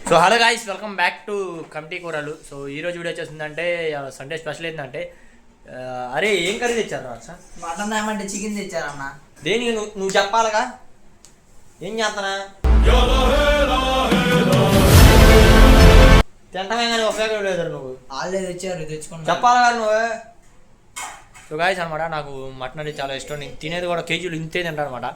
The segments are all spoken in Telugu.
So hello guys, welcome back to committee కూరలు. సో ఈరోజు వీడియో వచ్చేసిందంటే సండే స్పెషల్ ఏంటంటే అరే ఏం కర్రీ తెచ్చారు సార్? మటన్ ఏమంటే చికెన్ తెచ్చారన్న. దేనికి నువ్వు చెప్పాలగా ఏం చేస్తానా తింటమే కానీ ఉపయోగం లేదు. నువ్వు వాళ్ళే తెచ్చారు, తెచ్చుకున్నా చెప్పాలగా నువ్వే. సో గాయ్స్ అనమాట, నాకు మటన్ అంటే చాలా ఇష్టం. నేను తినేది కూడా కేజీలు ఇంతే తింటాను అనమాట.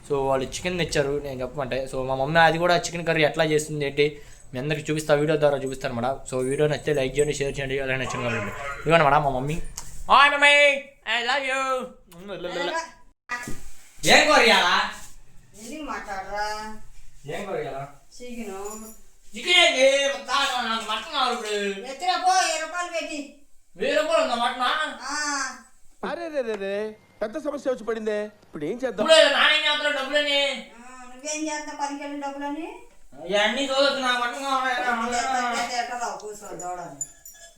సో వాళ్ళు చికెన్ తెచ్చారు నేను చెప్పమంటే. సో మా మమ్మీ అది కూడా చికెన్ కర్రీ ఎట్లా చేస్తుంది ఏంటి మీ అందరికి చూపిస్తా, వీడియో ద్వారా చూపిస్తాను అనమాట. సో వీడియో నచ్చితే లైక్ చేయండి, షేర్ చేయండి, అలాగే నచ్చింది కాబట్టి ఇవ్వనమాట మా mummy. Hi mummy, I love you. ఏం కొరియాలా మాట్లాడరా? ఏం కొరియాలా? చికెన్ చికెన్ ఏంటి? నాకు మటన్ కావాలి ఇప్పుడు. ఎత్తురా 20 రూపాయలు పెట్టి. 1000 రూపాయలు ఉందా మటన్? అరే రే రే పెద్ద సమస్య వచ్చి పడిందే. ఇప్పుడు ఏం చేద్దాం? ఇప్పుడు నానేం చేస్తాను డబ్బులని? నువ్వేం చేస్తావు? పనికెళ్ళిన డబ్బులని ఇవన్నీ చూడొచ్చు. నాకు మటన్ కావాలి. కూర్చో దూడని.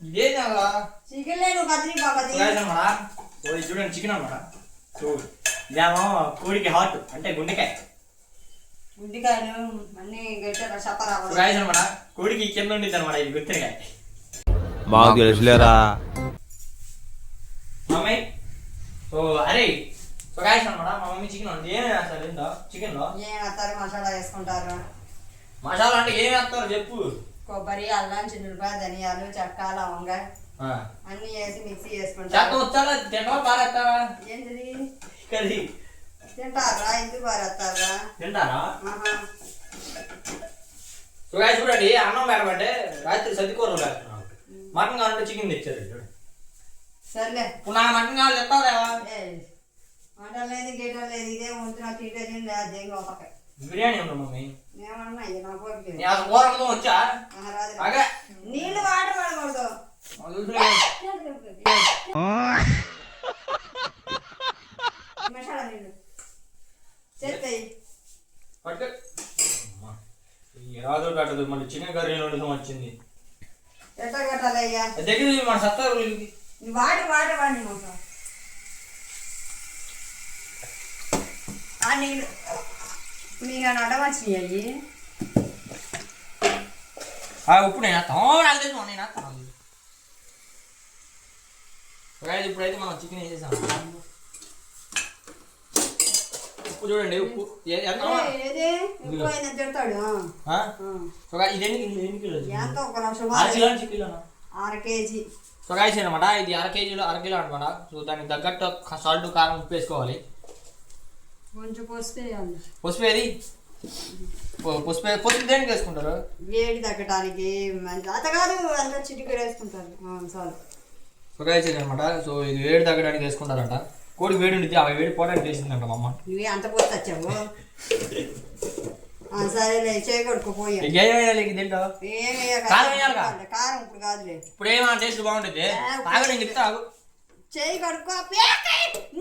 ఇదేం కదా చికెన్ లేదు బదిలీ బాబది. చూడండి చికెన్ అనమాట. చూడు ఇదేమో కోడికి హార్ట్ అంటే గుండెకాయ. గుడ్డికాయలు అన్ని గట్టిగా చప్పరా అనమాట. కోడికి కింద ఉండిద్ది అనమాట, ఇది గుత్తికాయ. మాకు తెలుసులేరా మమ్మీ. సో అరే సో గాయస్ అనమాట, మా మమ్మీ చికెన్ అంటే ఏమేమి వేస్తారు ఇంత చికెన్ లో? ఏం వేస్తారు? మసాలా వేసుకుంటారు. మసాలా అంటే ఏం వేస్తారు చెప్పు. కొబ్బరి, అల్లం, చిన్నులపాయ, ధనియాలు, చెక్క, లవంగ అన్ని వేసి మిక్సీ చేసుకుంటారు. చేత వచ్చారా? తింటావా పారేస్తారా? ఏంటిది కర్రీ తింటారా? ఎందుకు పారేస్తారా? తింటారా? సో గాయస్ చూడండి, అన్నం పెట్టమంటే రాత్రి సర్దికూర వేస్తున్నాం. మటన్ కావాలంటే చికెన్ తెచ్చారు. సర్లే ఇప్పుడు నాకు మటన్ కావాలి చెప్తావా? మటన్ లేదు గీటం లేదు, ఇదే ఉంటున్నా తీటేది దేంగా ఒక బిర్యానీ ఉన్నా మమ్మీ. ఏమన్నా ఇది నా పోటీ కూర వచ్చా? నీళ్ళు వాటర్ పడకూడదు. మసాలా నీళ్ళు చెప్తాయి రాదు కట్టదు. మళ్ళీ చికెన్ కర్రీ వండుతాం వచ్చింది. ఎట్లా కట్టాలి అయ్యా? దగ్గర మన సత్తా వాటర్ వాటర్ పండి మొత్తం ఆ నీళ్ళు నీకు అడ్డమచ్చినాయి అయ్యి. ఉప్పు నేను వేస్తాను. నాకు తెలుసు నేను వేస్తాను. ఇప్పుడైతే మనం చికెన్ వేసేసాం. ఉప్పు చూడండి, ఉప్పు తిడతాడు. ఇది ఎన్ని కిలో? ఎంత ఒక లక్ష 6 కేజీ. సో గాయస్ అనమాట, ఇది 1/2 కేజీలో 1/2 కిలో అనమాట. సో దానికి తగ్గట్టు సాల్ట్ కారం ఉప్పు వేసుకోవాలి. కొంచెం పసుపు ఏది? పసుపు దేనికి వేసుకుంటారు? వేడి తగ్గడానికి. అత కాదు, అంత చిటికెడు వేసుకుంటారు చాలు. సో గాయస్ అనమాట, సో ఇది వేడి తగ్గడానికి వేసుకుంటారంట. కోడి వేడి ఉండిద్ది, ఆ వేడి పోవడానికి వేసిందంట మా అమ్మ. నువ్వే అంత పోసి వచ్చావు. సరేలే చేయకూడకపోయా. కారం ఇప్పుడు కాదులే, ఇప్పుడు ఏమన్నా టేస్ట్ బాగుంటుంది. నేను చెప్తా చేయి కడుక్కో.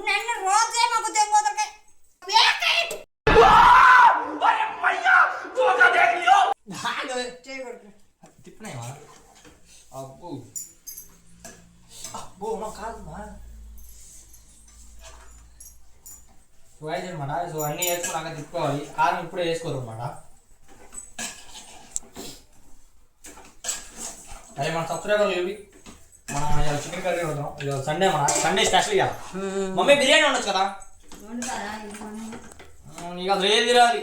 నన్ను రోజే మాకు తెంగోదరకాయ తిప్పినాయా? అబ్బో అబ్బో కాదమ్మా. సో అయితే అనమాట, సో అన్నీ వేసుకున్నాక తిప్పుకోవాలి. కారం ఇప్పుడే వేసుకోరు అనమాట. అదే మన సబ్స్క్రైబర్లు ఇవి మనం చికెన్ కర్రీ వద్దాం. ఇది సండే మన సండే స్పెషల్ ఇవ్వాలి. మమ్మీ బిర్యానీ ఉండొచ్చు కదా? నీకు అసలు ఏది రాదు.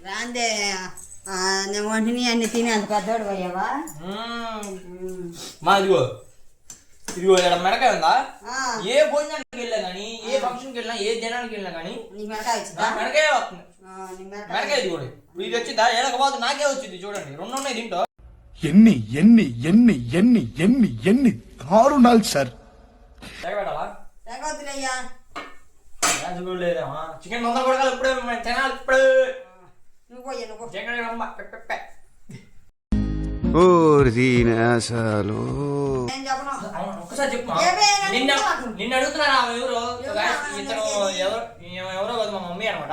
రాందే వంటిని అన్ని తిని అంత పెద్దవాడు పోయావా? మా ఇదిగో ఇక్కడ మెడకాయ ఉందా? ఏ భోజనానికి వెళ్ళా కానీ, ఏ ఫంక్షన్కి వెళ్ళినా, ఏ జనానికి వెళ్ళినా కానీ మెడకాయ వస్తుంది. మెడకాయ ఇది కూడా ఇది వచ్చిందా? ఏడకపోతే నాకే వచ్చింది. చూడండి 2 ఉన్నాయి దీంట్లో. ఎన్ని ఎన్ని ఎన్ని ఎన్ని ఎన్ని ఎన్ని దారుణాలు సార్. పెట్టాలా? తెగొద్దులయ్యా. లేదేమా చికెన్ మొత్తం కొడకాలి. ఇప్పుడే తినాలి. ఇప్పుడు నువ్వు పోయా నువ్వు ఒక్కసారి చెప్పు. నిన్ను అడుగుతున్నారా ఎవరో? ఇతను ఎవరో కదా మా మమ్మీ అనమాట.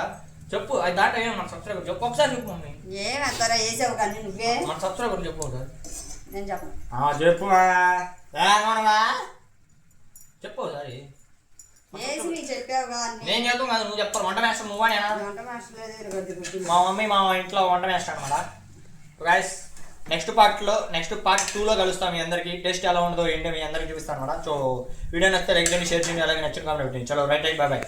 చెప్పు అది దాంట్లో ఏమో మన సబ్స్క్రైబర్ చెప్పు. ఒకసారి చెప్పు మమ్మీ. ఏమంటారా వేసావు కానీ నువ్వే మన సబ్స్క్రైబర్ చెప్పు ఒకసారి. నేను చెప్పను. చెప్పు చెప్పు ఒకసారి. వేసి నీకు చెప్పావుగా అన్ని. నేను చెప్తాను కాదు, నువ్వు చెప్తావు. వంట మేస్టర్ నువ్వా నేనా? వంట మాస్టర్ లేదు, ఇది కొద్ది గుడ్డు. మా మమ్మీ మా ఇంట్లో వంట మేస్టర్ అనమాట. గైస్ నెక్స్ట్ పార్ట్ 2లో కలుస్తాం. మీ అందరికి టేస్ట్ ఎలా ఉంటుందో ఏంటో మీ అందరికి చూపిస్తాను అనమాట. సో వీడియో నచ్చితే లైక్ చేయండి, షేర్ చేయండి, అలాగే నచ్చిన కామెంట్ పెట్టండి. చలో రైట్, బై బై.